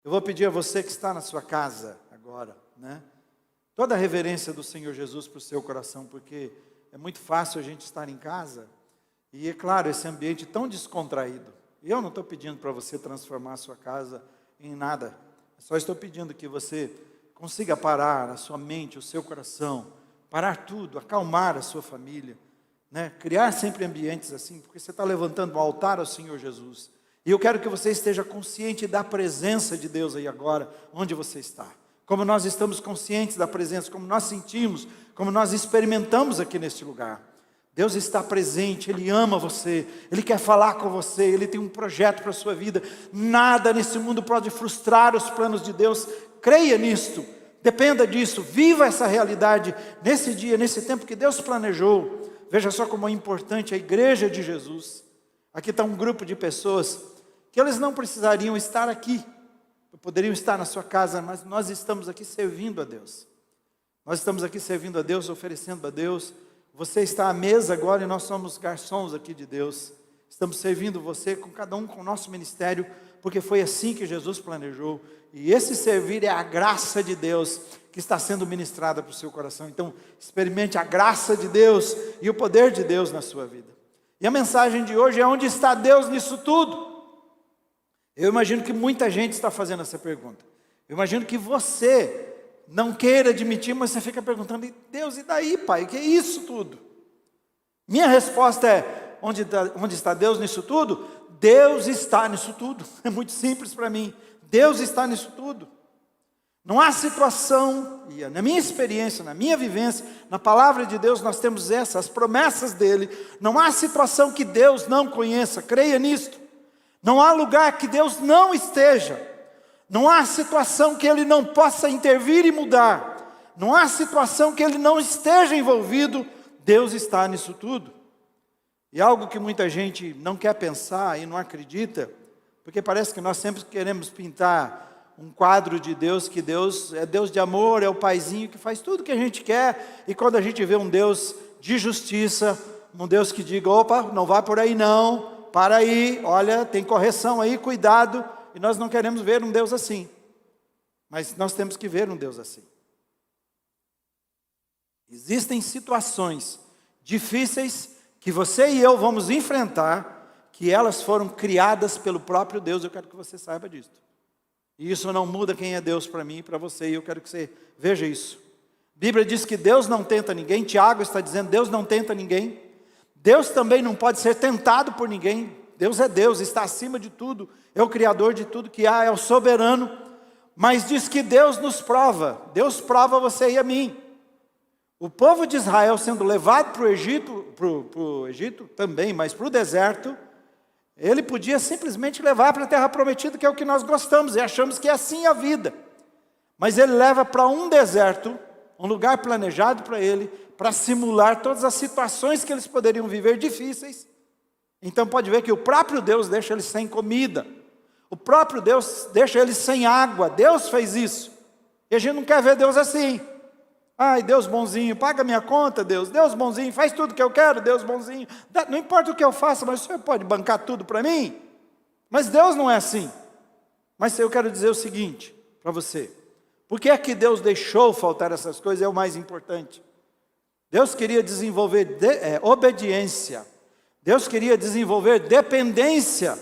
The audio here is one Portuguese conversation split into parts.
Eu vou pedir a você que está na sua casa agora, né? Toda a reverência do Senhor Jesus para o seu coração, porque é muito fácil a gente estar em casa e, é claro, esse ambiente tão descontraído. E eu não estou pedindo para você transformar a sua casa em nada. Só estou pedindo que você consiga parar a sua mente, o seu coração, parar tudo, acalmar a sua família, né? Criar sempre ambientes assim, porque você está levantando um altar ao Senhor Jesus. E eu quero que você esteja consciente da presença de Deus aí agora, onde você está. Como nós estamos conscientes da presença, como nós sentimos, como nós experimentamos aqui neste lugar. Deus está presente, Ele ama você, Ele quer falar com você, Ele tem um projeto para a sua vida. Nada nesse mundo pode frustrar os planos de Deus. Creia nisto, dependa disso, viva essa realidade nesse dia, nesse tempo que Deus planejou. Veja só como é importante a igreja de Jesus. Aqui está um grupo de pessoas que eles não precisariam estar aqui, poderiam estar na sua casa, mas nós estamos aqui servindo a Deus. Nós estamos aqui servindo a Deus, oferecendo a Deus. Você está à mesa agora e nós somos garçons aqui de Deus. Estamos servindo você, com cada um com o nosso ministério, porque foi assim que Jesus planejou. E esse servir é a graça de Deus que está sendo ministrada para o seu coração. Então, experimente a graça de Deus e o poder de Deus na sua vida. E a mensagem de hoje é: onde está Deus nisso tudo? Eu imagino que muita gente está fazendo essa pergunta. Eu imagino que você não queira admitir, mas você fica perguntando: Deus, e daí, Pai? O que é isso tudo? Minha resposta é: onde está Deus nisso tudo? Deus está nisso tudo. É muito simples para mim. Deus está nisso tudo. Não há situação, e na minha experiência, na minha vivência, na palavra de Deus nós temos as promessas dEle. Não há situação que Deus não conheça, creia nisto. Não há lugar que Deus não esteja. Não há situação que Ele não possa intervir e mudar. Não há situação que Ele não esteja envolvido. Deus está nisso tudo. E algo que muita gente não quer pensar e não acredita, porque parece que nós sempre queremos pintar um quadro de Deus, que Deus é Deus de amor, é o paizinho que faz tudo que a gente quer. E quando a gente vê um Deus de justiça, um Deus que diga: opa, não vá por aí não, para aí, olha, tem correção aí, cuidado. E nós não queremos ver um Deus assim. Mas nós temos que ver um Deus assim. Existem situações difíceis que você e eu vamos enfrentar, que elas foram criadas pelo próprio Deus. Eu quero que você saiba disso. E isso não muda quem é Deus para mim e para você, e eu quero que você veja isso. A Bíblia diz que Deus não tenta ninguém. Tiago está dizendo: Deus não tenta ninguém. Deus também não pode ser tentado por ninguém. Deus é Deus, está acima de tudo, é o Criador de tudo que há, é o soberano. Mas diz que Deus nos prova. Deus prova você e a mim. O povo de Israel sendo levado para o Egito também, mas para o deserto, ele podia simplesmente levar para a terra prometida, que é o que nós gostamos, e achamos que é assim a vida. Mas ele leva para um deserto, um lugar planejado para ele, para simular todas as situações que eles poderiam viver difíceis. Então pode ver que o próprio Deus deixa eles sem comida. O próprio Deus deixa eles sem água. Deus fez isso. E a gente não quer ver Deus assim. Ai, Deus bonzinho, paga minha conta, Deus. Deus bonzinho, faz tudo que eu quero, Deus bonzinho. Não importa o que eu faça, mas o Senhor pode bancar tudo para mim? Mas Deus não é assim. Mas eu quero dizer o seguinte para você: por que é que Deus deixou faltar essas coisas? É o mais importante. Deus queria desenvolver obediência. Deus queria desenvolver dependência.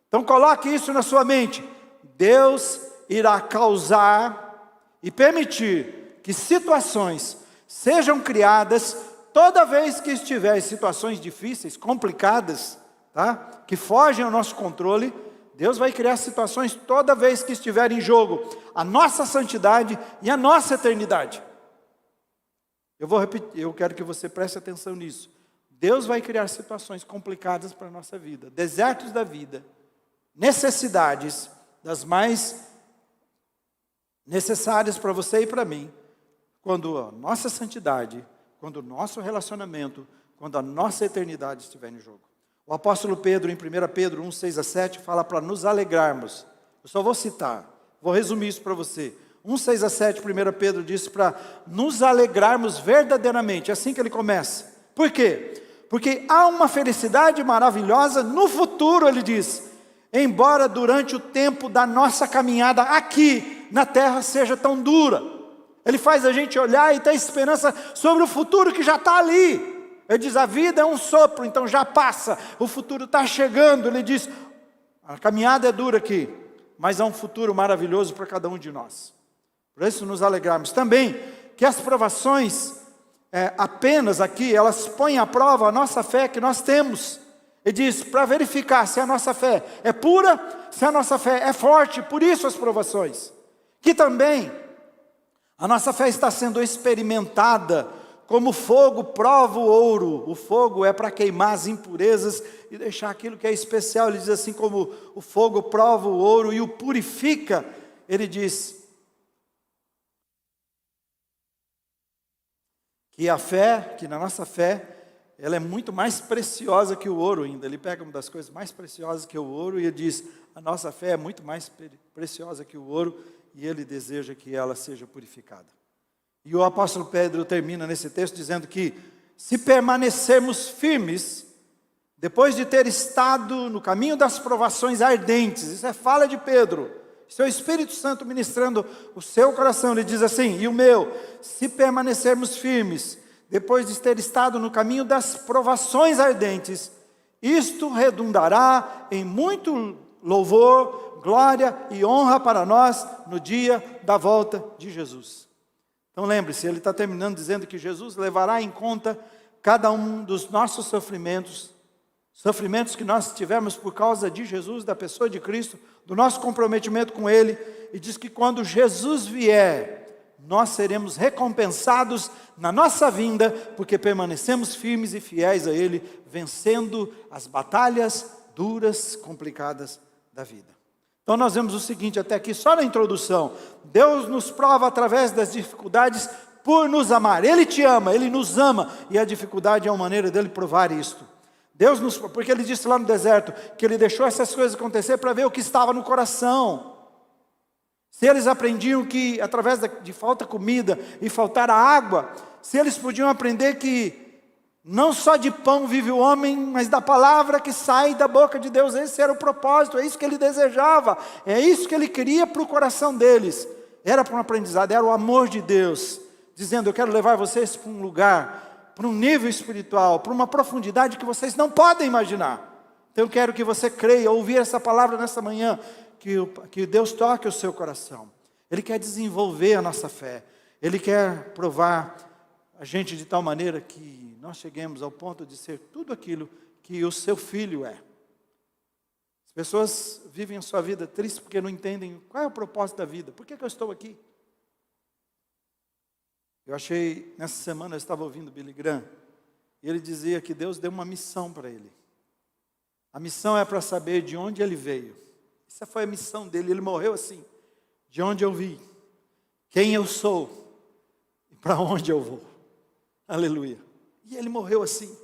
Então coloque isso na sua mente. Deus irá causar e permitir que situações sejam criadas toda vez que estiver em situações difíceis, complicadas, tá? Que fogem ao nosso controle. Deus vai criar situações toda vez que estiver em jogo a nossa santidade e a nossa eternidade. Eu vou repetir, eu quero que você preste atenção nisso. Deus vai criar situações complicadas para a nossa vida, desertos da vida, necessidades das mais necessárias para você e para mim, quando a nossa santidade, quando o nosso relacionamento, quando a nossa eternidade estiver em jogo. O apóstolo Pedro, em 1 Pedro 1, 6 a 7, fala para nos alegrarmos. Eu só vou citar, vou resumir isso para você. 1, 6 a 7, 1 Pedro diz para nos alegrarmos verdadeiramente. É assim que ele começa. Por quê? Porque há uma felicidade maravilhosa no futuro, ele diz. embora durante o tempo da nossa caminhada aqui na terra seja tão dura. Ele faz a gente olhar e ter esperança sobre o futuro que já está ali. Ele diz, a vida é um sopro, então já passa, o futuro está chegando. Ele diz, a caminhada é dura aqui, mas há um futuro maravilhoso para cada um de nós. Por isso nos alegrarmos. Também que as provações, apenas aqui, elas põem à prova a nossa fé que nós temos. Ele diz, para verificar se a nossa fé é pura, se a nossa fé é forte, por isso as provações. Que também a nossa fé está sendo experimentada como fogo prova o ouro. O fogo é para queimar as impurezas e deixar aquilo que é especial. Ele diz assim, como o fogo prova o ouro e o purifica. Ele diz que a fé, que na nossa fé, ela é muito mais preciosa que o ouro ainda. Ele pega uma das coisas mais preciosas que o ouro e ele diz, a nossa fé é muito mais preciosa que o ouro e ele deseja que ela seja purificada. E o apóstolo Pedro termina nesse texto dizendo que se permanecermos firmes, depois de ter estado no caminho das provações ardentes, isso é fala de Pedro, isso é o Espírito Santo ministrando o seu coração. Ele diz assim, e o meu, se permanecermos firmes, depois de ter estado no caminho das provações ardentes, isto redundará em muito louvor, glória e honra para nós no dia da volta de Jesus. Então lembre-se, ele está terminando dizendo que Jesus levará em conta cada um dos nossos sofrimentos que nós tivemos por causa de Jesus, da pessoa de Cristo, do nosso comprometimento com Ele, e diz que quando Jesus vier, nós seremos recompensados na nossa vinda, porque permanecemos firmes e fiéis a Ele, vencendo as batalhas duras, complicadas da vida. Então nós vemos o seguinte, até aqui, só na introdução, Deus nos prova através das dificuldades por nos amar. Ele te ama, Ele nos ama, e a dificuldade é uma maneira dele provar isto. Porque Ele disse lá no deserto, que Ele deixou essas coisas acontecer para ver o que estava no coração. Se eles aprendiam que através de falta de comida e faltar a água, se eles podiam aprender que não só de pão vive o homem, mas da palavra que sai da boca de Deus. Esse era o propósito, é isso que ele desejava, é isso que ele queria para o coração deles. Era para um aprendizado, era o amor de Deus, dizendo, eu quero levar vocês para um lugar, para um nível espiritual, para uma profundidade que vocês não podem imaginar. Então eu quero que você creia, ouvir essa palavra nessa manhã, que Deus toque o seu coração. Ele quer desenvolver a nossa fé, Ele quer provar a gente de tal maneira que nós cheguemos ao ponto de ser tudo aquilo que o seu filho é. As pessoas vivem a sua vida triste porque não entendem qual é o propósito da vida. Por que eu estou aqui? Eu achei, nessa semana eu estava ouvindo Billy Graham, e ele dizia que Deus deu uma missão para ele. A missão é para saber de onde ele veio. Essa foi a missão dele, ele morreu assim, de onde eu vim, quem eu sou e para onde eu vou. Aleluia. E ele morreu assim.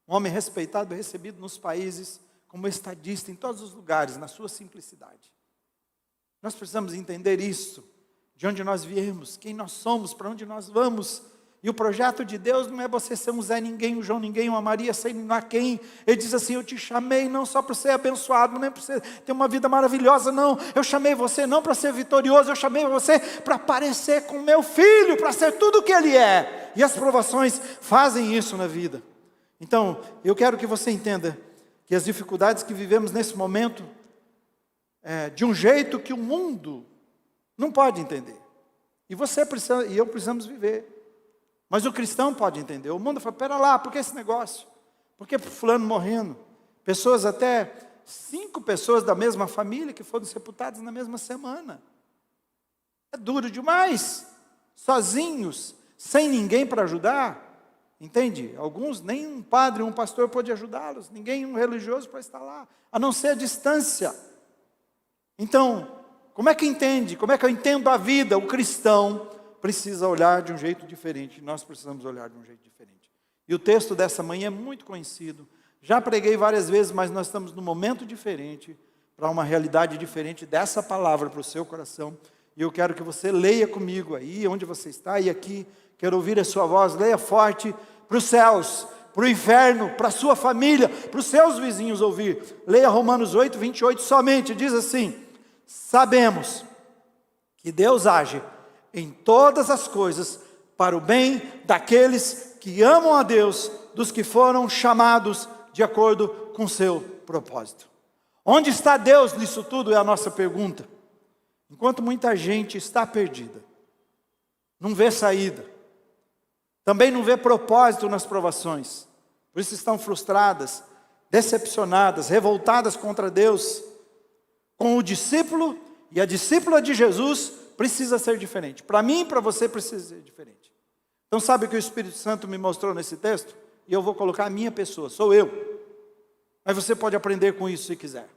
Um homem respeitado e recebido nos países, como estadista, em todos os lugares, na sua simplicidade. Nós precisamos entender isso, de onde nós viemos, quem nós somos, para onde nós vamos. E o projeto de Deus não é você ser um Zé Ninguém, um João Ninguém, uma Maria sem lá quem. Ele diz assim, eu te chamei não só para ser abençoado, nem para você ter uma vida maravilhosa, não. Eu chamei você não para ser vitorioso, eu chamei você para parecer com meu filho, para ser tudo o que ele é. E as provações fazem isso na vida. Então, eu quero que você entenda que as dificuldades que vivemos nesse momento, de um jeito que o mundo não pode entender. E você precisa, e eu precisamos viver. Mas o cristão pode entender. O mundo fala, pera lá, por que esse negócio? Por que fulano morrendo? Pessoas até 5 pessoas da mesma família que foram sepultadas na mesma semana. É duro demais. Sozinhos, sem ninguém para ajudar. Entende? Alguns, nem um padre, um pastor pôde ajudá-los. Ninguém, um religioso para estar lá. A não ser a distância. Então, como é que entende? Como é que eu entendo a vida? O cristão precisa olhar de um jeito diferente. Nós precisamos olhar de um jeito diferente. E o texto dessa manhã é muito conhecido. Já preguei várias vezes, mas nós estamos num momento diferente, para uma realidade diferente dessa palavra para o seu coração. E eu quero que você leia comigo aí, onde você está, e aqui, quero ouvir a sua voz, leia forte para os céus, para o inferno, para a sua família, para os seus vizinhos ouvir. Leia Romanos 8, 28 somente, diz assim: sabemos que Deus age em todas as coisas para o bem daqueles que amam a Deus, dos que foram chamados de acordo com seu propósito. Onde está Deus nisso tudo é a nossa pergunta. Enquanto muita gente está perdida, não vê saída, também não vê propósito nas provações, por isso estão frustradas, decepcionadas, revoltadas contra Deus. Com o discípulo e a discípula de Jesus precisa ser diferente. Para mim e para você precisa ser diferente. Então sabe o que o Espírito Santo me mostrou nesse texto? E eu vou colocar a minha pessoa, sou eu. Mas você pode aprender com isso se quiser.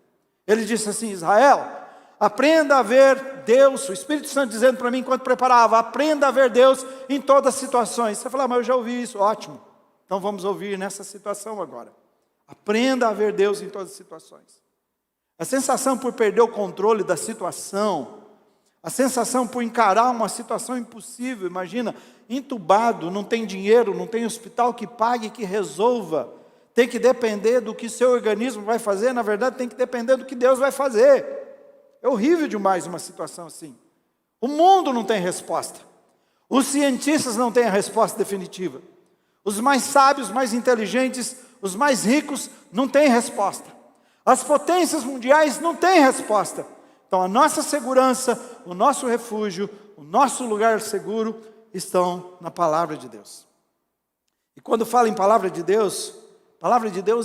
Ele disse assim: Israel, aprenda a ver Deus. O Espírito Santo dizendo para mim enquanto preparava: aprenda a ver Deus em todas as situações. Você fala: mas eu já ouvi isso. Ótimo, então vamos ouvir nessa situação agora. Aprenda a ver Deus em todas as situações. A sensação por perder o controle da situação, a sensação por encarar uma situação impossível. Imagina, entubado, não tem dinheiro, não tem hospital que pague, que resolva, tem que depender do que seu organismo vai fazer. Na verdade tem que depender do que Deus vai fazer. É horrível demais uma situação assim. O mundo não tem resposta, os cientistas não têm a resposta definitiva, os mais sábios, mais inteligentes, os mais ricos não têm resposta, as potências mundiais não têm resposta. Então a nossa segurança, o nosso refúgio, o nosso lugar seguro estão na palavra de Deus. E quando fala em palavra de Deus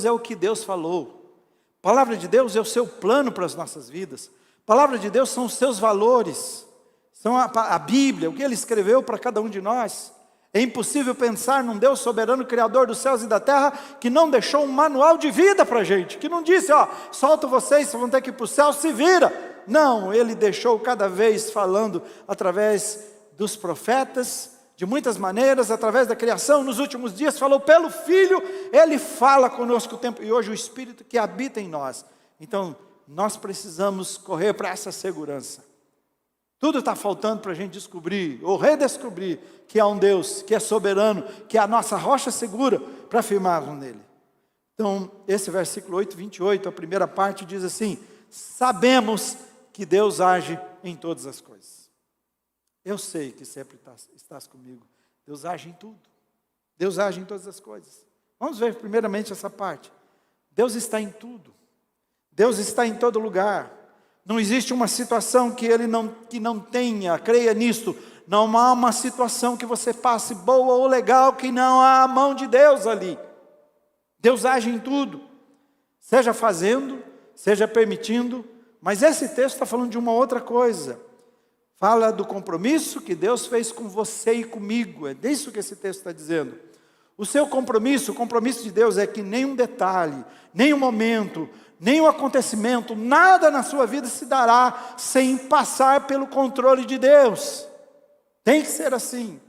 é o que Deus falou. Palavra de Deus é o seu plano para as nossas vidas. Palavra de Deus são os seus valores, são a Bíblia, o que Ele escreveu para cada um de nós. É impossível pensar num Deus soberano, Criador dos céus e da terra, que não deixou um manual de vida para a gente, que não disse: ó, solto vocês vão ter que ir para o céu, se vira. Não, Ele deixou cada vez falando através dos profetas, de muitas maneiras, através da criação. Nos últimos dias falou pelo Filho. Ele fala conosco o tempo, e hoje o Espírito que habita em nós. Então nós precisamos correr para essa segurança. Tudo está faltando para a gente descobrir, ou redescobrir, que há um Deus, que é soberano, que é a nossa rocha segura, para firmarmos nele. Então, esse versículo 8, 28, a primeira parte diz assim: sabemos que Deus age em todas as coisas. Eu sei que sempre estás comigo. Deus age em tudo. Deus age em todas as coisas. Vamos ver primeiramente essa parte. Deus está em tudo. Deus está em todo lugar. Não existe uma situação que não tenha, creia nisto. Não há uma situação que você passe boa ou legal que não há a mão de Deus ali. Deus age em tudo. Seja fazendo, seja permitindo. Mas esse texto está falando de uma outra coisa. Fala do compromisso que Deus fez com você e comigo. É disso que esse texto está dizendo. O seu compromisso, o compromisso de Deus é que nenhum detalhe, nenhum momento, nenhum acontecimento, nada na sua vida se dará sem passar pelo controle de Deus. Tem que ser assim.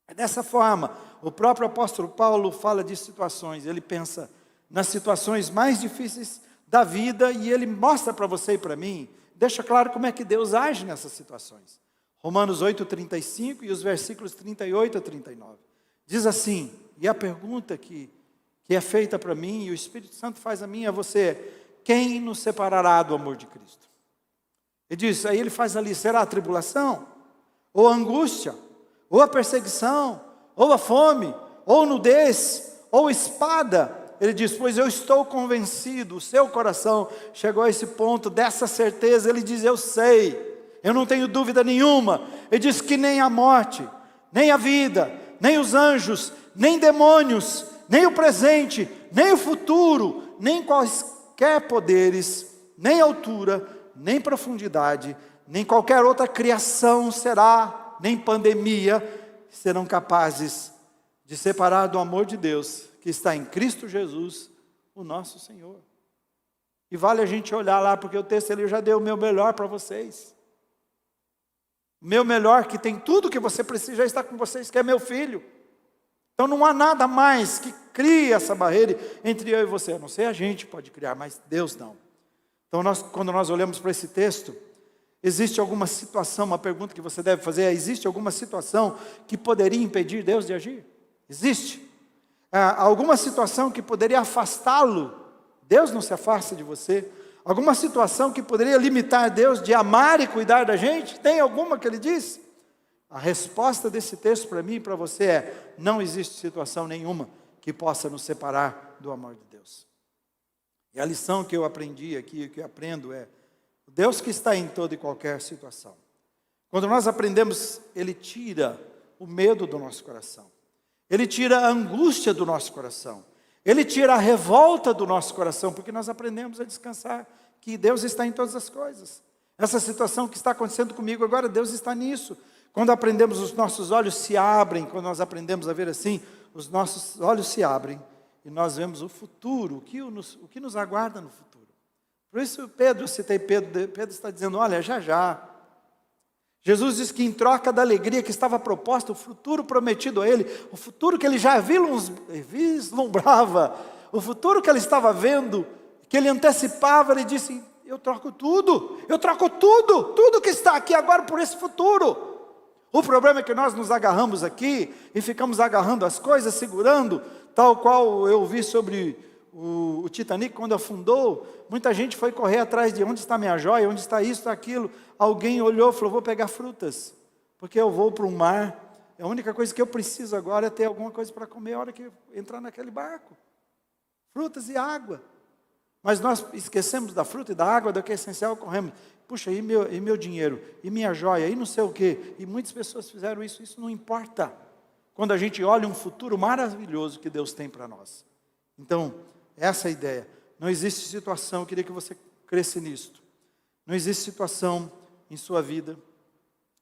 É dessa forma. O próprio apóstolo Paulo fala de situações. Ele pensa nas situações mais difíceis da vida e ele mostra para você e para mim, deixa claro como é que Deus age nessas situações. Romanos 8, 35 e os versículos 38 a 39. Diz assim, e a pergunta que é feita para mim, e o Espírito Santo faz a mim, a você: quem nos separará do amor de Cristo? Ele diz, aí ele faz ali: será a tribulação? Ou a angústia? Ou a perseguição? Ou a fome? Ou nudez? Ou espada? Ele diz, pois eu estou convencido. O seu coração chegou a esse ponto dessa certeza. Ele diz, eu sei, eu não tenho dúvida nenhuma. Ele diz que nem a morte, nem a vida, nem os anjos, nem demônios, nem o presente, nem o futuro, nem quaisquer poderes, nem altura, nem profundidade, nem qualquer outra criação será, nem pandemia, serão capazes de separar do amor de Deus, que está em Cristo Jesus, o nosso Senhor. E vale a gente olhar lá, porque o texto ele já deu o meu melhor para vocês. O meu melhor, que tem tudo que você precisa, já está com vocês, que é meu Filho. Então não há nada mais que crie essa barreira entre eu e você. A não ser a gente pode criar, mas Deus não. Então quando nós olhamos para esse texto, existe alguma situação, uma pergunta que você deve fazer é: existe alguma situação que poderia impedir Deus de agir? Existe. alguma situação que poderia afastá-lo. Deus não se afasta de você. Alguma situação que poderia limitar Deus de amar e cuidar da gente? Tem alguma que ele diz? A resposta desse texto para mim e para você é: não existe situação nenhuma que possa nos separar do amor de Deus. E a lição que eu aprendi aqui, que eu aprendo é: Deus que está em toda e qualquer situação. Quando nós aprendemos, Ele tira o medo do nosso coração. Ele tira a angústia do nosso coração. Ele tira a revolta do nosso coração, porque nós aprendemos a descansar que Deus está em todas as coisas. Essa situação que está acontecendo comigo agora, Deus está nisso. Quando aprendemos, os nossos olhos se abrem, quando nós aprendemos a ver assim, os nossos olhos se abrem e nós vemos o futuro, o que nos aguarda no futuro. Por isso, Pedro, eu citei Pedro, Pedro está dizendo: olha, já já. Jesus diz que em troca da alegria que estava proposta, o futuro prometido a ele, o futuro que ele já vislumbrava, o futuro que ele estava vendo, que ele antecipava, ele disse: eu troco tudo que está aqui agora por esse futuro. O problema é que nós nos agarramos aqui e ficamos agarrando as coisas, segurando, tal qual eu vi sobre o Titanic quando afundou. Muita gente foi correr atrás de onde está minha joia, onde está isso, está aquilo. Alguém olhou e falou: vou pegar frutas, porque eu vou para o mar. A única coisa que eu preciso agora é ter alguma coisa para comer a hora que eu entrar naquele barco. Frutas e água. Mas nós esquecemos da fruta e da água, do que é essencial, corremos. Puxa, e meu dinheiro? E minha joia? E não sei o quê? E muitas pessoas fizeram isso. Isso não importa. Quando a gente olha um futuro maravilhoso que Deus tem para nós. Então, essa é a ideia. Não existe situação, eu queria que você cresça nisto. Não existe situação em sua vida,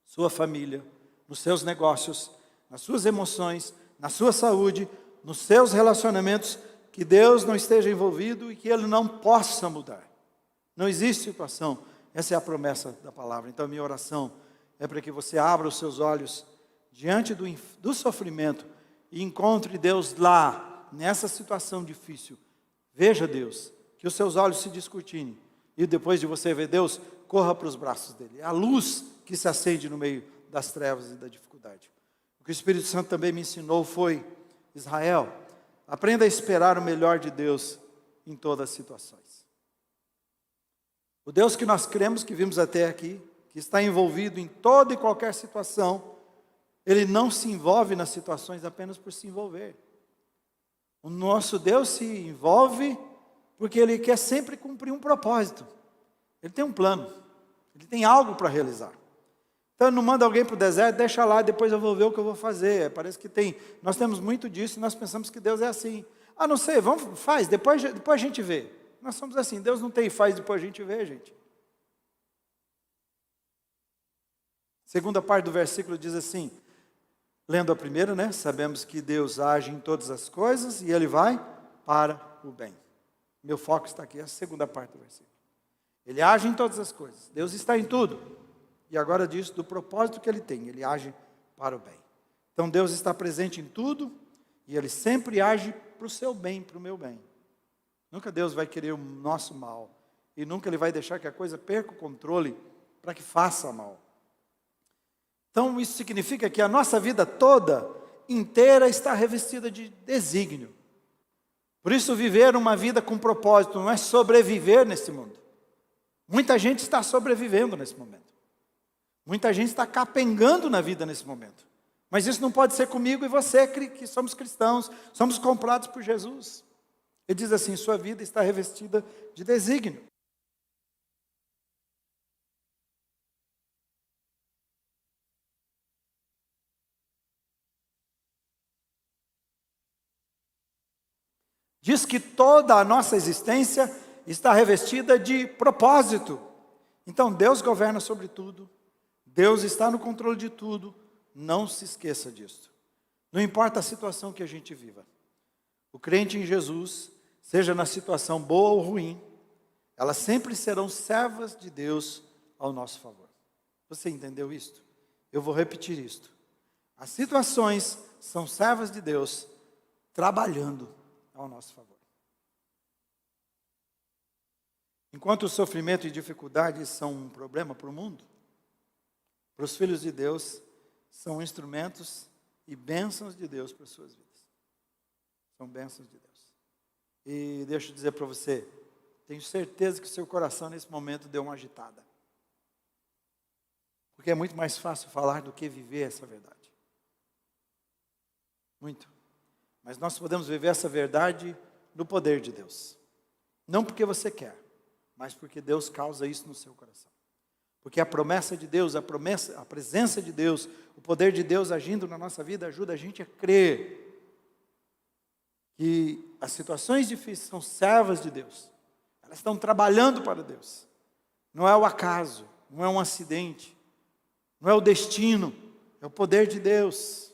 sua família, nos seus negócios, nas suas emoções, na sua saúde, nos seus relacionamentos, que Deus não esteja envolvido e que Ele não possa mudar. Não existe situação. Essa é a promessa da palavra. Então, a minha oração é para que você abra os seus olhos diante do sofrimento e encontre Deus lá, nessa situação difícil. Veja Deus, que os seus olhos se descortinem, e depois de você ver Deus, corra para os braços dele. É a luz que se acende no meio das trevas e da dificuldade. O que o Espírito Santo também me ensinou foi: Israel, aprenda a esperar o melhor de Deus em todas as situações. O Deus que nós cremos, que vimos até aqui, que está envolvido em toda e qualquer situação, Ele não se envolve nas situações apenas por se envolver. O nosso Deus se envolve porque Ele quer sempre cumprir um propósito. Ele tem um plano, Ele tem algo para realizar. Então, não manda alguém para o deserto: deixa lá, depois eu vou ver o que eu vou fazer. Parece que nós temos muito disso e nós pensamos que Deus é assim. Não sei, faz, depois a gente vê. Nós somos assim, Deus não tem faz, depois a gente vê, gente. Segunda parte do versículo diz assim, lendo a primeira, né? Sabemos que Deus age em todas as coisas e Ele vai para o bem. Meu foco está aqui, a segunda parte do versículo. Ele age em todas as coisas, Deus está em tudo. E agora diz do propósito que Ele tem, Ele age para o bem. Então Deus está presente em tudo e Ele sempre age para o seu bem, para o meu bem. Nunca Deus vai querer o nosso mal. E nunca Ele vai deixar que a coisa perca o controle para que faça mal. Então isso significa que a nossa vida toda, inteira, está revestida de desígnio. Por isso viver uma vida com propósito não é sobreviver nesse mundo. Muita gente está sobrevivendo nesse momento. Muita gente está capengando na vida nesse momento. Mas isso não pode ser comigo e você, que somos cristãos, somos comprados por Jesus. Ele diz assim: sua vida está revestida de desígnio. Diz que toda a nossa existência está revestida de propósito. Então Deus governa sobre tudo. Deus está no controle de tudo. Não se esqueça disso. Não importa a situação que a gente viva. O crente em Jesus, seja na situação boa ou ruim, elas sempre serão servas de Deus ao nosso favor. Você entendeu isto? Eu vou repetir isto. As situações são servas de Deus trabalhando ao nosso favor. Enquanto o sofrimento e dificuldades são um problema para o mundo, para os filhos de Deus, são instrumentos e bênçãos de Deus para as suas vidas. São bênçãos de Deus. E deixa eu dizer para você, tenho certeza que o seu coração nesse momento deu uma agitada. Porque é muito mais fácil falar do que viver essa verdade. Muito. Mas nós podemos viver essa verdade no poder de Deus. Não porque você quer, mas porque Deus causa isso no seu coração. Porque a promessa de Deus, a presença de Deus, o poder de Deus agindo na nossa vida ajuda a gente a crer que as situações difíceis são servas de Deus. Elas estão trabalhando para Deus. Não é o acaso, não é um acidente, não é o destino, é o poder de Deus.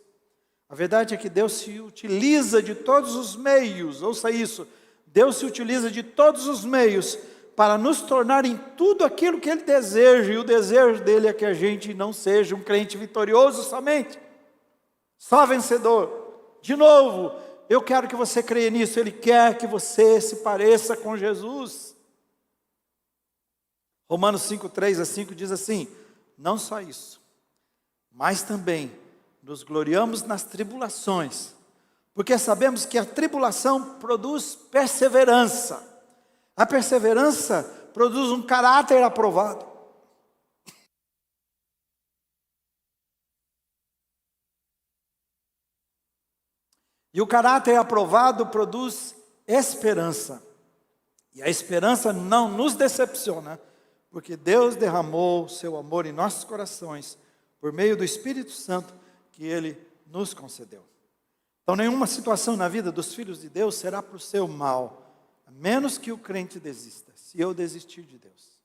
A verdade é que Deus se utiliza de todos os meios, ouça isso, Deus se utiliza de todos os meios para nos tornar em tudo aquilo que Ele deseja, e o desejo dEle é que a gente não seja um crente vitorioso somente, só vencedor. De novo, eu quero que você creia nisso, Ele quer que você se pareça com Jesus. Romanos 5, 3-5 diz assim, não só isso, mas também nos gloriamos nas tribulações, porque sabemos que a tribulação produz perseverança. A perseverança produz um caráter aprovado. E o caráter aprovado produz esperança. E a esperança não nos decepciona, porque Deus derramou o seu amor em nossos corações, por meio do Espírito Santo que Ele nos concedeu. Então nenhuma situação na vida dos filhos de Deus será para o seu mal, a menos que o crente desista, se eu desistir de Deus.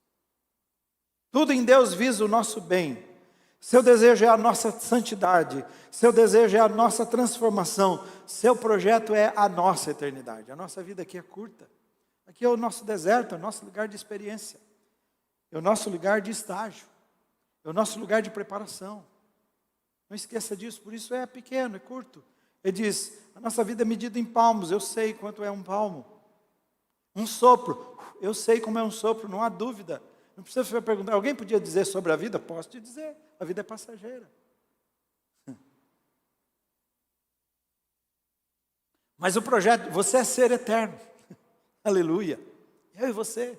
Tudo em Deus visa o nosso bem. Seu desejo é a nossa santidade, seu desejo é a nossa transformação, seu projeto é a nossa eternidade. A nossa vida aqui é curta. Aqui é o nosso deserto, é o nosso lugar de experiência, é o nosso lugar de estágio, é o nosso lugar de preparação. Não esqueça disso, por isso é pequeno, é curto. Ele diz, a nossa vida é medida em palmos, eu sei quanto é um palmo. Um sopro, eu sei como é um sopro, não há dúvida. Não precisa você perguntar, alguém podia dizer sobre a vida? Posso te dizer, a vida é passageira. Mas o projeto, você é ser eterno. Aleluia. Eu e você.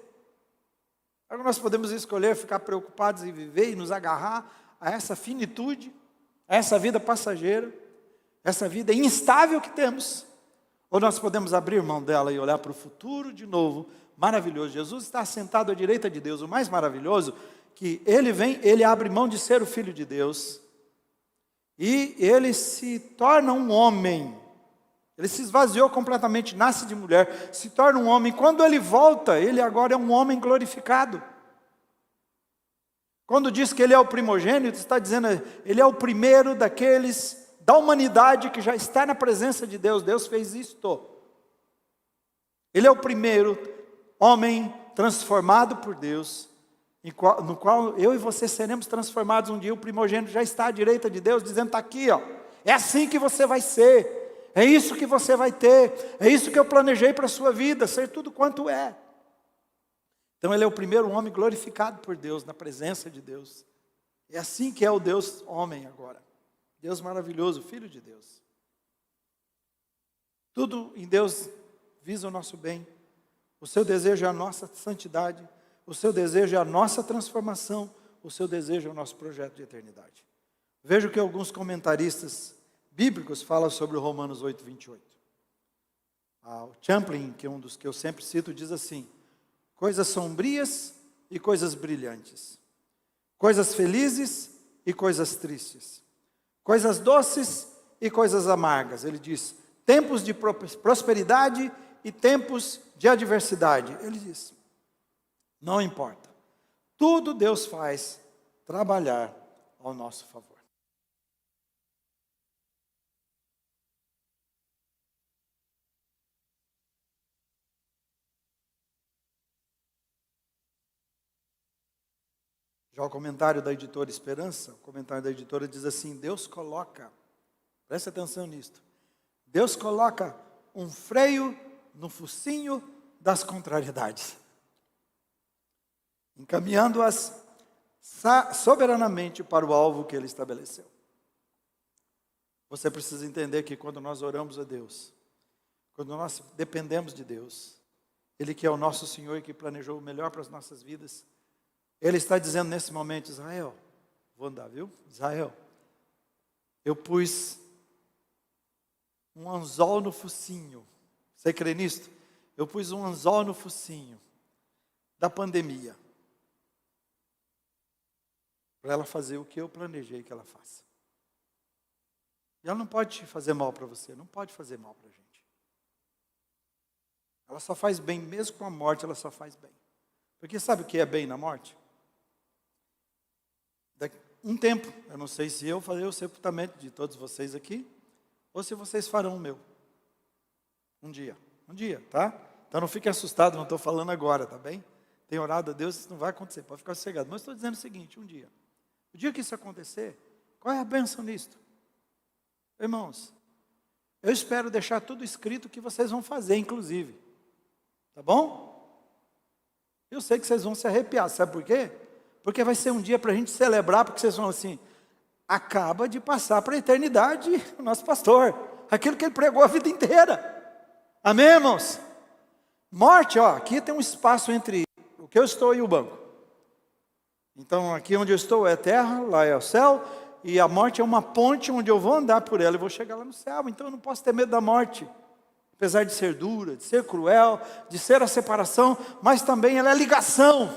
Agora nós podemos escolher ficar preocupados em viver e nos agarrar a essa finitude, a essa vida passageira, essa vida instável que temos. Ou nós podemos abrir mão dela e olhar para o futuro de novo, maravilhoso. Jesus está sentado à direita de Deus. O mais maravilhoso, que Ele vem, Ele abre mão de ser o Filho de Deus, e Ele se torna um homem. Ele se esvaziou completamente, nasce de mulher, se torna um homem. Quando Ele volta, Ele agora é um homem glorificado. Quando diz que Ele é o primogênito, está dizendo, Ele é o primeiro daqueles da humanidade que já está na presença de Deus. Deus fez isto. Ele é o primeiro homem transformado por Deus, no qual eu e você seremos transformados um dia. O primogênito já está à direita de Deus, dizendo, está aqui, ó, é assim que você vai ser, é isso que você vai ter, é isso que eu planejei para a sua vida, ser tudo quanto é. Então Ele é o primeiro homem glorificado por Deus, na presença de Deus. É assim que é o Deus homem agora. Deus maravilhoso, Filho de Deus. Tudo em Deus visa o nosso bem. O seu desejo é a nossa santidade. O seu desejo é a nossa transformação. O seu desejo é o nosso projeto de eternidade. Veja o que alguns comentaristas bíblicos falam sobre o Romanos 8, 28. O Champlin, que é um dos que eu sempre cito, diz assim, coisas sombrias e coisas brilhantes. Coisas felizes e coisas tristes. Coisas doces e coisas amargas. Ele diz, tempos de prosperidade e tempos de adversidade. Ele diz, não importa. Tudo Deus faz trabalhar ao nosso favor. Já o comentário da editora Esperança, o comentário da editora diz assim, Deus coloca, presta atenção nisto, Deus coloca um freio no focinho das contrariedades, encaminhando-as soberanamente para o alvo que Ele estabeleceu. Você precisa entender que quando nós oramos a Deus, quando nós dependemos de Deus, Ele que é o nosso Senhor e que planejou o melhor para as nossas vidas, Ele está dizendo nesse momento: Israel, vou andar, viu? Israel, eu pus um anzol no focinho. Você crê nisto? Eu pus um anzol no focinho da pandemia, para ela fazer o que eu planejei que ela faça. E ela não pode fazer mal para você, não pode fazer mal para a gente. Ela só faz bem, mesmo com a morte, ela só faz bem. Porque sabe o que é bem na morte? Daqui um tempo, eu não sei se eu farei o sepultamento de todos vocês aqui, ou se vocês farão o meu. Um dia, tá? Então não fique assustado, não estou falando agora, tá bem? Tem orado a Deus, isso não vai acontecer, pode ficar sossegado. Mas estou dizendo o seguinte: um dia. O dia que isso acontecer, qual é a bênção nisto? Irmãos, eu espero deixar tudo escrito que vocês vão fazer, inclusive. Tá bom? Eu sei que vocês vão se arrepiar, sabe por quê? Porque vai ser um dia para a gente celebrar, porque vocês vão assim: acaba de passar para a eternidade o nosso pastor, aquilo que ele pregou a vida inteira. Amém, irmãos? Morte, ó, aqui tem um espaço entre o que eu estou e o banco. Então aqui onde eu estou é terra, lá é o céu, e a morte é uma ponte onde eu vou andar por ela e vou chegar lá no céu. Então eu não posso ter medo da morte, apesar de ser dura, de ser cruel, de ser a separação, mas também ela é ligação.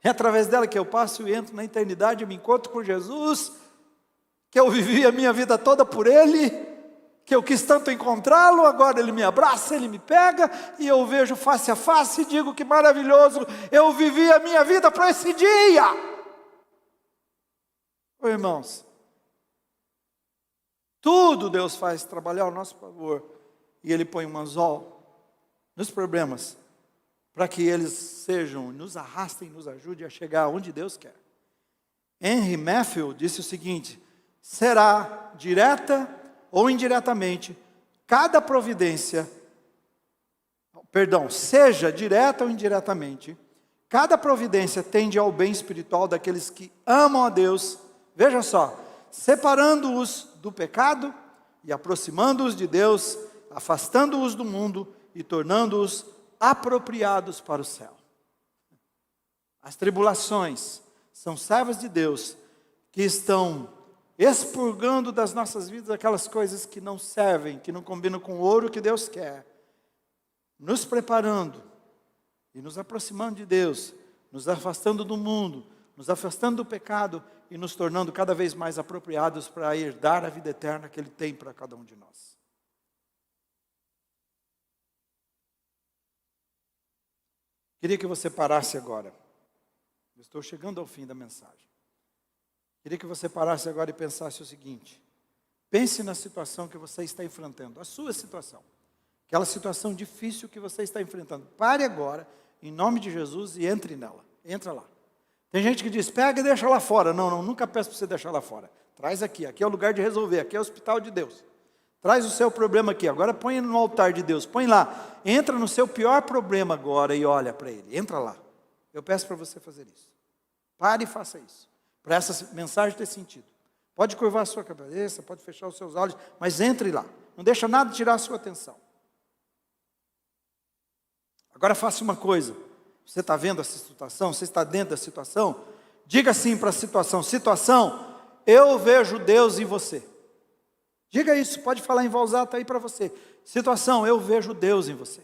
É através dela que eu passo e entro na eternidade, me encontro com Jesus, que eu vivi a minha vida toda por Ele, que eu quis tanto encontrá-lo, agora Ele me abraça, Ele me pega, e eu vejo face a face e digo: que maravilhoso, eu vivi a minha vida para esse dia. Ô, irmãos, tudo Deus faz trabalhar ao nosso favor, e Ele põe um anzol nos problemas, para que eles sejam, nos arrastem, nos ajudem a chegar onde Deus quer. Henry Matthew disse o seguinte: será direta ou indiretamente, cada providência, seja direta ou indiretamente, cada providência tende ao bem espiritual daqueles que amam a Deus, veja só, separando-os do pecado e aproximando-os de Deus, afastando-os do mundo e tornando-os apropriados para o céu. As tribulações são servas de Deus que estão expurgando das nossas vidas aquelas coisas que não servem, que não combinam com o ouro que Deus quer, nos preparando e nos aproximando de Deus, nos afastando do mundo, nos afastando do pecado e nos tornando cada vez mais apropriados para herdar a vida eterna que Ele tem para cada um de nós. Queria que você parasse agora. Eu estou chegando ao fim da mensagem. Queria que você parasse agora e pensasse o seguinte: pense na situação que você está enfrentando, a sua situação, aquela situação difícil que você está enfrentando. Pare agora, em nome de Jesus, e entre nela, entra lá. Tem gente que diz: pega e deixa lá fora. Não, nunca peço para você deixar lá fora. Traz aqui é o lugar de resolver, aqui é o hospital de Deus. Traz o seu problema aqui, agora põe no altar de Deus, põe lá, entra no seu pior problema agora e olha para ele, entra lá. Eu peço para você fazer isso. Pare e faça isso, para essa mensagem ter sentido. Pode curvar a sua cabeça, pode fechar os seus olhos, mas entre lá, não deixa nada tirar a sua atenção. Agora faça uma coisa: você está vendo essa situação, você está dentro da situação, diga assim para a situação: situação, eu vejo Deus em você. Diga isso, pode falar em voz alta aí para você. Situação, eu vejo Deus em você.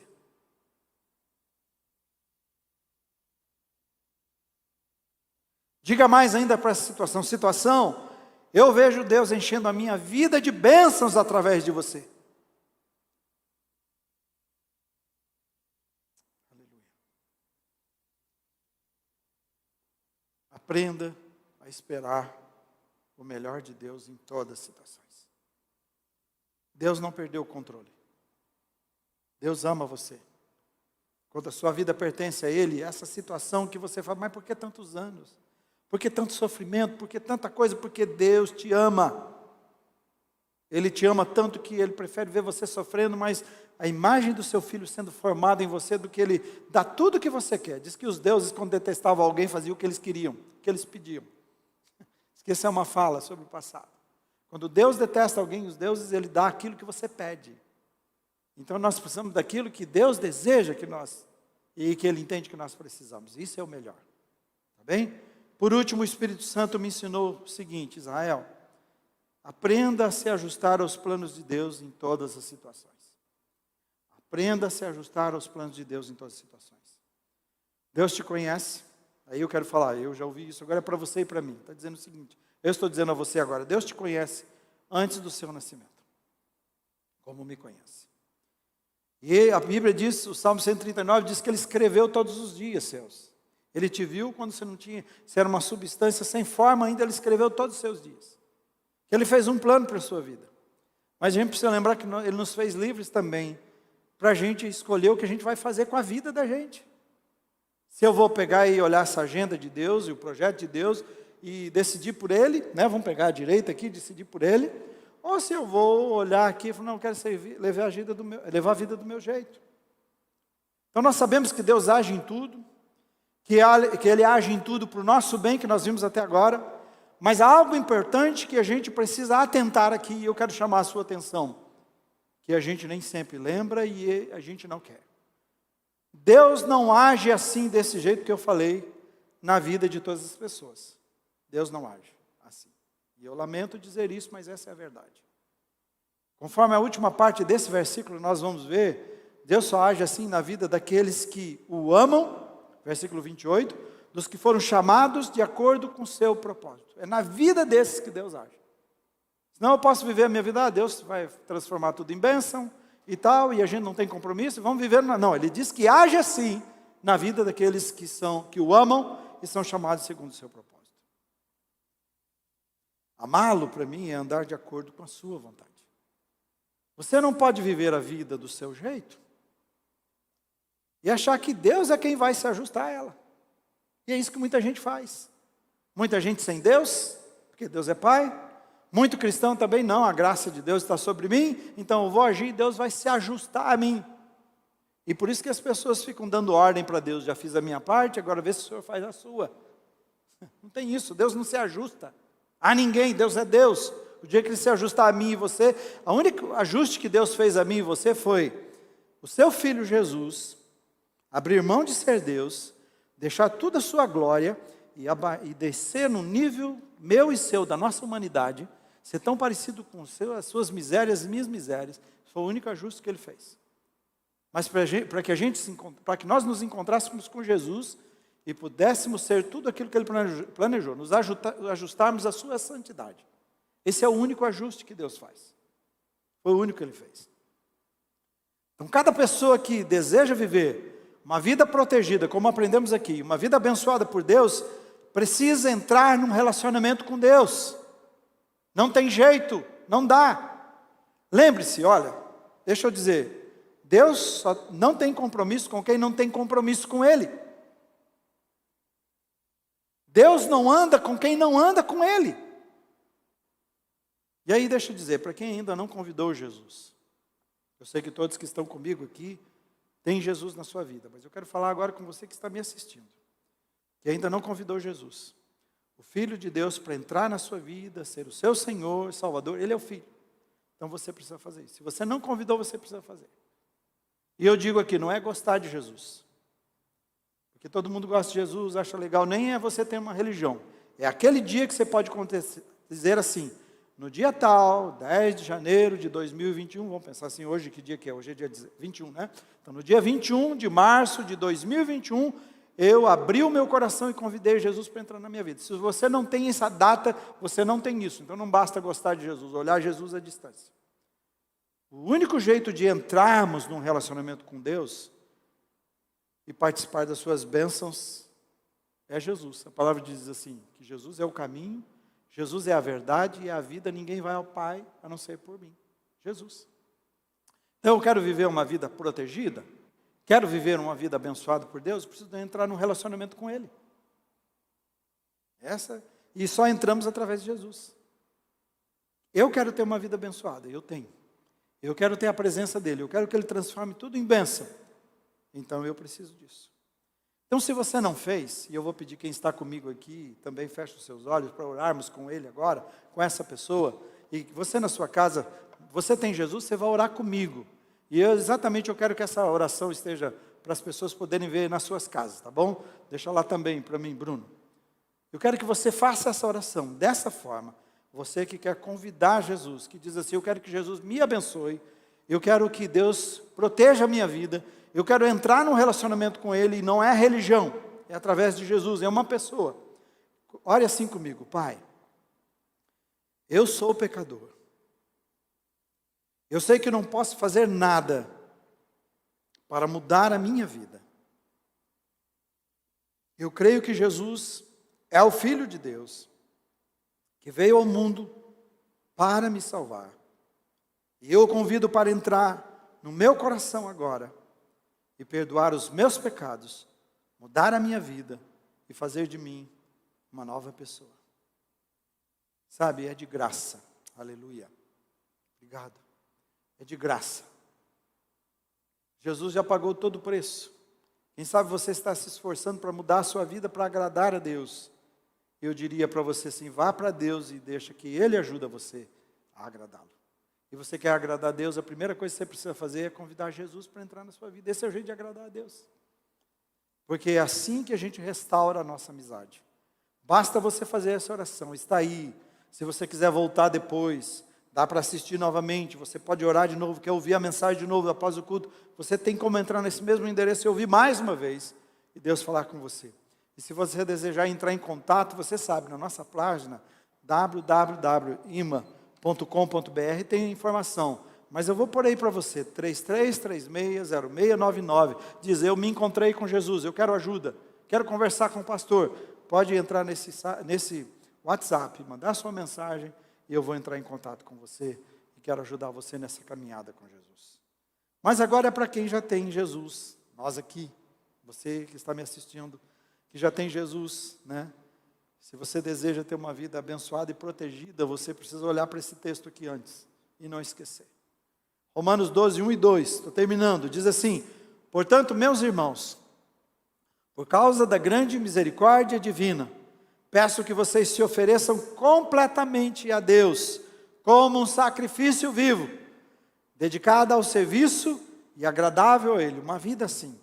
Diga mais ainda para essa situação: situação, eu vejo Deus enchendo a minha vida de bênçãos através de você. Aleluia. Aprenda a esperar o melhor de Deus em todas as situações. Deus não perdeu o controle. Deus ama você. Quando a sua vida pertence a Ele, essa situação que você fala: mas por que tantos anos? Por que tanto sofrimento? Por que tanta coisa? Porque Deus te ama. Ele te ama tanto que Ele prefere ver você sofrendo, mas a imagem do seu filho sendo formada em você, do que Ele dá tudo o que você quer. Diz que os deuses, quando detestavam alguém, faziam o que eles queriam, o que eles pediam. Essa é uma fala sobre o passado. Quando Deus detesta alguém, os deuses, Ele dá aquilo que você pede. Então nós precisamos daquilo que Deus deseja que nós, e que Ele entende que nós precisamos. Isso é o melhor. Tá bem? Por último, o Espírito Santo me ensinou o seguinte: Israel, aprenda a se ajustar aos planos de Deus em todas as situações. Aprenda a se ajustar aos planos de Deus em todas as situações. Deus te conhece. Aí eu quero falar, eu já ouvi isso, agora é para você e para mim. Está dizendo o seguinte, eu estou dizendo a você agora, Deus te conhece antes do seu nascimento, como me conhece. E a Bíblia diz, o Salmo 139 diz que Ele escreveu todos os dias seus. Ele te viu quando você não tinha, você era uma substância sem forma ainda, Ele escreveu todos os seus dias. Ele fez um plano para a sua vida. Mas a gente precisa lembrar que Ele nos fez livres também, para a gente escolher o que a gente vai fazer com a vida da gente. Se eu vou pegar e olhar essa agenda de Deus e o projeto de Deus e decidir por Ele, né? Vamos pegar a direita aqui, decidir por Ele, ou se eu vou olhar aqui e falar, não, eu quero levar a vida do meu jeito. Então nós sabemos que Deus age em tudo, que Ele age em tudo para o nosso bem, que nós vimos até agora, mas há algo importante que a gente precisa atentar aqui, e eu quero chamar a sua atenção, que a gente nem sempre lembra e a gente não quer. Deus não age assim, desse jeito que eu falei, na vida de todas as pessoas. Deus não age assim. E eu lamento dizer isso, mas essa é a verdade. Conforme a última parte desse versículo, nós vamos ver, Deus só age assim na vida daqueles que o amam, versículo 28, dos que foram chamados de acordo com o seu propósito. É na vida desses que Deus age. Senão eu posso viver a minha vida, Deus vai transformar tudo em bênção, e tal, e a gente não tem compromisso, vamos viver, não, Ele diz que age assim, na vida daqueles que o amam, e são chamados segundo o seu propósito. Amá-lo, para mim, é andar de acordo com a sua vontade. Você não pode viver a vida do seu jeito, e achar que Deus é quem vai se ajustar a ela, e é isso que muita gente faz. Muita gente sem Deus, porque Deus é Pai. Muito cristão também, não, a graça de Deus está sobre mim, então eu vou agir e Deus vai se ajustar a mim. E por isso que as pessoas ficam dando ordem para Deus, já fiz a minha parte, agora vê se o Senhor faz a sua. Não tem isso, Deus não se ajusta a ninguém, Deus é Deus. O dia que Ele se ajustar a mim e você, o único ajuste que Deus fez a mim e você foi o seu Filho Jesus, abrir mão de ser Deus, deixar toda a sua glória e descer no nível meu e seu, da nossa humanidade, ser tão parecido com as suas misérias e minhas misérias, foi o único ajuste que Ele fez. Mas para que nós nos encontrássemos com Jesus e pudéssemos ser tudo aquilo que Ele planejou, nos ajustarmos à sua santidade. Esse é o único ajuste que Deus faz. Foi o único que Ele fez. Então cada pessoa que deseja viver uma vida protegida, como aprendemos aqui, uma vida abençoada por Deus, precisa entrar num relacionamento com Deus. Não tem jeito, não dá. Lembre-se, olha, deixa eu dizer, Deus só não tem compromisso com quem não tem compromisso com Ele. Deus não anda com quem não anda com Ele. E aí deixa eu dizer, para quem ainda não convidou Jesus, eu sei que todos que estão comigo aqui têm Jesus na sua vida, mas eu quero falar agora com você que está me assistindo, que ainda não convidou Jesus, o Filho de Deus, para entrar na sua vida, ser o seu Senhor, Salvador. Ele é o Filho, então você precisa fazer isso. Se você não convidou, você precisa fazer. E eu digo aqui, não é gostar de Jesus, porque todo mundo gosta de Jesus, acha legal, nem é você ter uma religião, é aquele dia que você pode dizer assim, no dia tal, 10 de janeiro de 2021, vamos pensar assim, hoje, que dia que é? Hoje é dia 21, né? Então no dia 21 de março de 2021, eu abri o meu coração e convidei Jesus para entrar na minha vida. Se você não tem essa data, você não tem isso. Então não basta gostar de Jesus, olhar Jesus à distância. O único jeito de entrarmos num relacionamento com Deus e participar das suas bênçãos é Jesus. A palavra diz assim, que Jesus é o caminho, Jesus é a verdade e a vida, ninguém vai ao Pai a não ser por mim. Jesus. Então eu quero viver uma vida protegida, quero viver uma vida abençoada por Deus, preciso entrar num relacionamento com Ele. E só entramos através de Jesus. Eu quero ter uma vida abençoada, eu tenho. Eu quero ter a presença dEle, eu quero que Ele transforme tudo em bênção. Então eu preciso disso. Então se você não fez, e eu vou pedir quem está comigo aqui, também feche os seus olhos para orarmos com Ele agora, com essa pessoa, e você na sua casa, você tem Jesus, você vai orar comigo. E exatamente eu quero que essa oração esteja para as pessoas poderem ver nas suas casas, tá bom? Deixa lá também para mim, Bruno. Eu quero que você faça essa oração dessa forma. Você que quer convidar Jesus, que diz assim: eu quero que Jesus me abençoe, eu quero que Deus proteja a minha vida, eu quero entrar num relacionamento com Ele, e não é religião, é através de Jesus, é uma pessoa. Ore assim comigo: Pai, eu sou pecador, eu sei que não posso fazer nada para mudar a minha vida. Eu creio que Jesus é o Filho de Deus, que veio ao mundo para me salvar. E eu o convido para entrar no meu coração agora e perdoar os meus pecados, mudar a minha vida e fazer de mim uma nova pessoa. Sabe, é de graça. Aleluia. Obrigado. É de graça. Jesus já pagou todo o preço. Quem sabe você está se esforçando para mudar a sua vida, para agradar a Deus. Eu diria para você assim: vá para Deus e deixa que Ele ajude você a agradá-lo. E você quer agradar a Deus, a primeira coisa que você precisa fazer é convidar Jesus para entrar na sua vida. Esse é o jeito de agradar a Deus. Porque é assim que a gente restaura a nossa amizade. Basta você fazer essa oração, está aí. Se você quiser voltar depois, dá para assistir novamente, você pode orar de novo, quer ouvir a mensagem de novo após o culto, você tem como entrar nesse mesmo endereço e ouvir mais uma vez, e Deus falar com você. E se você desejar entrar em contato, você sabe, na nossa página, www.ima.com.br, tem informação. Mas eu vou pôr aí para você, 33360699, diz: eu me encontrei com Jesus, eu quero ajuda, quero conversar com o pastor. Pode entrar nesse WhatsApp, mandar sua mensagem, e eu vou entrar em contato com você, e quero ajudar você nessa caminhada com Jesus. Mas agora é para quem já tem Jesus, nós aqui, você que está me assistindo, que já tem Jesus, né? Se você deseja ter uma vida abençoada e protegida, você precisa olhar para esse texto aqui antes, e não esquecer. Romanos 12, 1 e 2, estou terminando, diz assim: portanto, meus irmãos, por causa da grande misericórdia divina, peço que vocês se ofereçam completamente a Deus, como um sacrifício vivo, dedicado ao serviço e agradável a Ele, uma vida assim.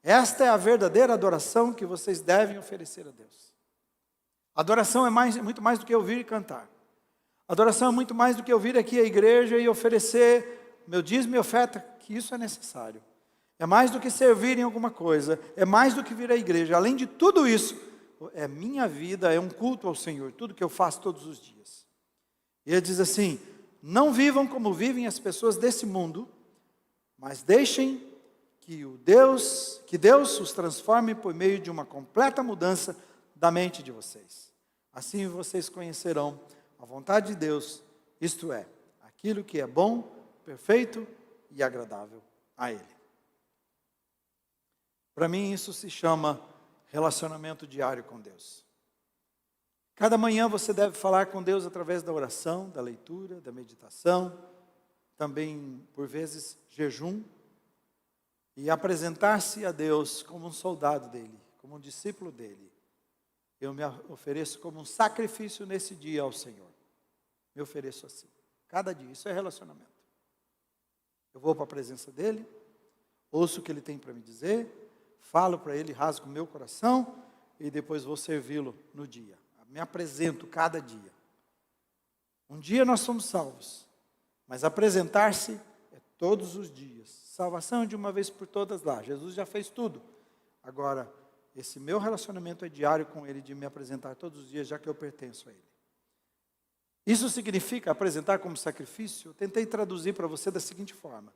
Esta é a verdadeira adoração que vocês devem oferecer a Deus. Adoração é muito mais do que ouvir e cantar. Adoração é muito mais do que ouvir aqui a igreja e oferecer meu dízimo e oferta, que isso é necessário. É mais do que servir em alguma coisa, é mais do que vir à igreja. Além de tudo isso, é minha vida, é um culto ao Senhor, tudo que eu faço todos os dias. E ele diz assim: não vivam como vivem as pessoas desse mundo, mas deixem que Deus os transforme por meio de uma completa mudança da mente de vocês. Assim vocês conhecerão a vontade de Deus, isto é, aquilo que é bom, perfeito e agradável a Ele. Para mim isso se chama relacionamento diário com Deus. Cada manhã você deve falar com Deus através da oração, da leitura, da meditação, também por vezes jejum, e apresentar-se a Deus como um soldado dele, como um discípulo dele. Eu me ofereço como um sacrifício nesse dia ao Senhor. Me ofereço assim, cada dia. Isso é relacionamento. Eu vou para a presença dele, ouço o que ele tem para me dizer, falo para ele, rasgo o meu coração e depois vou servi-lo no dia. Me apresento cada dia. Um dia nós somos salvos, mas apresentar-se é todos os dias. Salvação é de uma vez por todas lá. Jesus já fez tudo. Agora, esse meu relacionamento é diário com Ele, de me apresentar todos os dias, já que eu pertenço a Ele. Isso significa apresentar como sacrifício? Eu tentei traduzir para você da seguinte forma: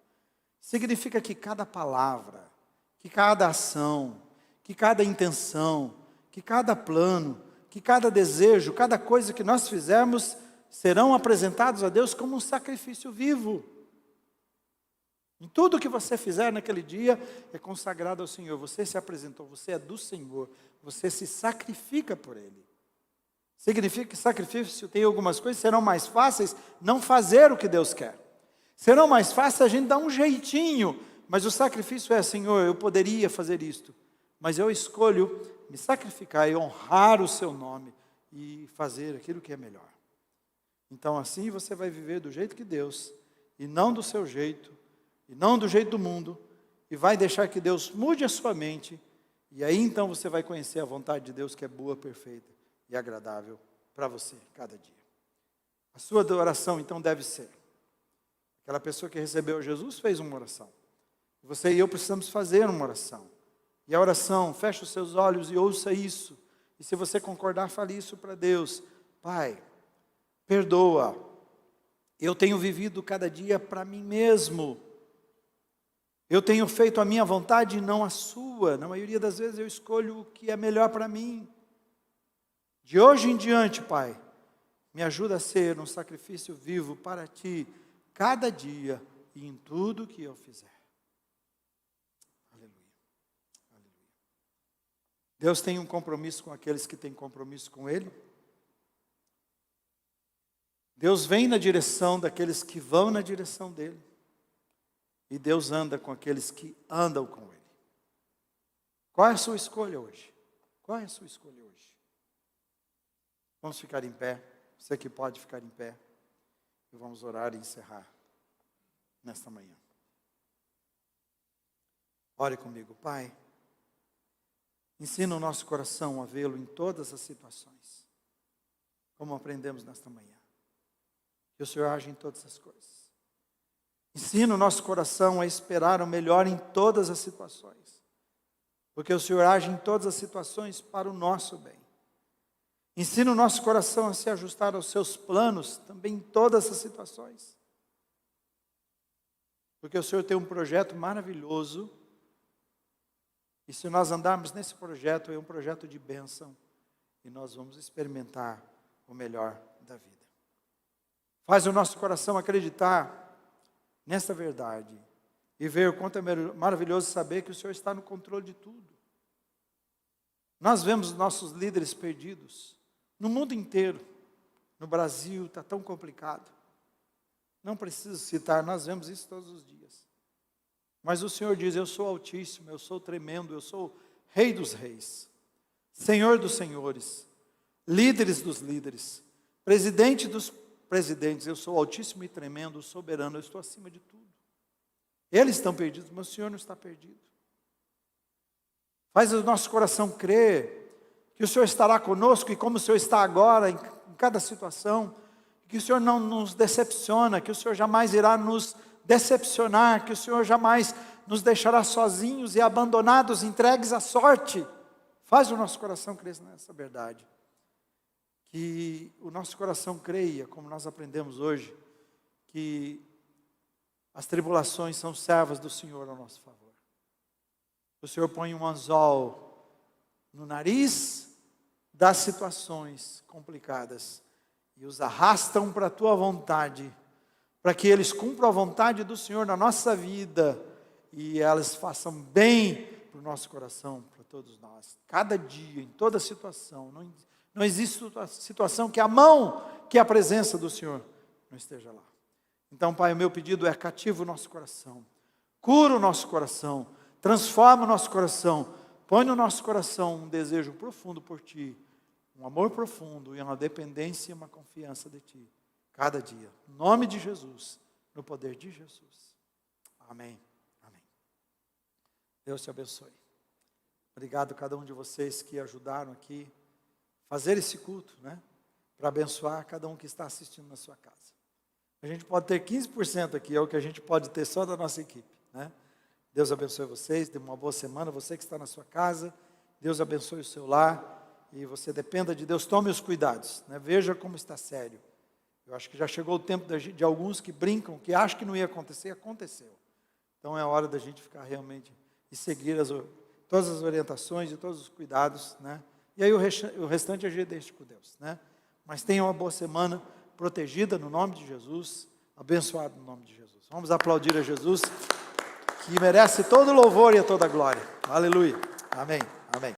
significa que cada palavra, que cada ação, que cada intenção, que cada plano, que cada desejo, cada coisa que nós fizermos, serão apresentados a Deus como um sacrifício vivo. Em tudo que você fizer naquele dia, é consagrado ao Senhor. Você se apresentou, você é do Senhor, você se sacrifica por Ele. Significa que sacrifício tem algumas coisas, serão mais fáceis não fazer o que Deus quer. Serão mais fáceis a gente dar um jeitinho, mas o sacrifício é: Senhor, eu poderia fazer isto, mas eu escolho me sacrificar e honrar o seu nome e fazer aquilo que é melhor. Então assim você vai viver do jeito que Deus, e não do seu jeito, e não do jeito do mundo, e vai deixar que Deus mude a sua mente, e aí então você vai conhecer a vontade de Deus, que é boa, perfeita e agradável para você, cada dia. A sua oração então deve ser, aquela pessoa que recebeu Jesus fez uma oração, você e eu precisamos fazer uma oração, e a oração, feche os seus olhos e ouça isso, e se você concordar, fale isso para Deus: Pai, perdoa, eu tenho vivido cada dia para mim mesmo, eu tenho feito a minha vontade e não a sua, na maioria das vezes eu escolho o que é melhor para mim. De hoje em diante, Pai, me ajuda a ser um sacrifício vivo para Ti, cada dia e em tudo que eu fizer. Aleluia. Aleluia. Deus tem um compromisso com aqueles que têm compromisso com Ele. Deus vem na direção daqueles que vão na direção dEle. E Deus anda com aqueles que andam com Ele. Qual é a sua escolha hoje? Qual é a sua escolha hoje? Vamos ficar em pé. Você que pode ficar em pé. E vamos orar e encerrar nesta manhã. Ore comigo, Pai. Ensina o nosso coração a vê-lo em todas as situações, como aprendemos nesta manhã. Que o Senhor age em todas as coisas. Ensina o nosso coração a esperar o melhor em todas as situações, porque o Senhor age em todas as situações para o nosso bem. Ensina o nosso coração a se ajustar aos seus planos também em todas as situações, porque o Senhor tem um projeto maravilhoso, e se nós andarmos nesse projeto, é um projeto de bênção, e nós vamos experimentar o melhor da vida. Faz o nosso coração acreditar nesta verdade e ver o quanto é maravilhoso saber que o Senhor está no controle de tudo. Nós vemos nossos líderes perdidos no mundo inteiro. No Brasil está tão complicado. Não preciso citar, nós vemos isso todos os dias. Mas o Senhor diz: eu sou Altíssimo, eu sou tremendo, eu sou Rei dos reis, Senhor dos senhores, líderes dos líderes, presidente dos presidentes, eu sou Altíssimo e tremendo, soberano, eu estou acima de tudo. Eles estão perdidos, mas o Senhor não está perdido. Faz o nosso coração crer que o Senhor estará conosco, e como o Senhor está agora, em cada situação, que o Senhor não nos decepciona, que o Senhor jamais irá nos decepcionar, que o Senhor jamais nos deixará sozinhos e abandonados, entregues à sorte. Faz o nosso coração crer nessa verdade. Que o nosso coração creia, como nós aprendemos hoje, que as tribulações são servas do Senhor ao nosso favor. O Senhor põe um anzol no nariz das situações complicadas e os arrastam para a tua vontade, para que eles cumpram a vontade do Senhor na nossa vida e elas façam bem para o nosso coração, para todos nós. Cada dia, em toda situação, não existe situação que a mão, que a presença do Senhor não esteja lá. Então, Pai, o meu pedido é: cativa o nosso coração, cura o nosso coração, transforma o nosso coração, põe no nosso coração um desejo profundo por Ti, um amor profundo e uma dependência e uma confiança de Ti, cada dia. Em nome de Jesus, no poder de Jesus. Amém. Amém. Deus te abençoe. Obrigado a cada um de vocês que ajudaram aqui fazer esse culto, né? Para abençoar cada um que está assistindo na sua casa. A gente pode ter 15% aqui, é o que a gente pode ter só da nossa equipe, né? Deus abençoe vocês, dê uma boa semana, você que está na sua casa, Deus abençoe o seu lar, e você dependa de Deus, tome os cuidados, né? Veja como está sério. Eu acho que já chegou o tempo de alguns que brincam, que acham que não ia acontecer, aconteceu. Então é hora da gente ficar realmente, e seguir todas as orientações e todos os cuidados, né? E aí o restante a gente deixa com Deus, né? Mas tenha uma boa semana, protegida no nome de Jesus, abençoado no nome de Jesus. Vamos aplaudir a Jesus, que merece todo o louvor e toda a glória. Aleluia. Amém.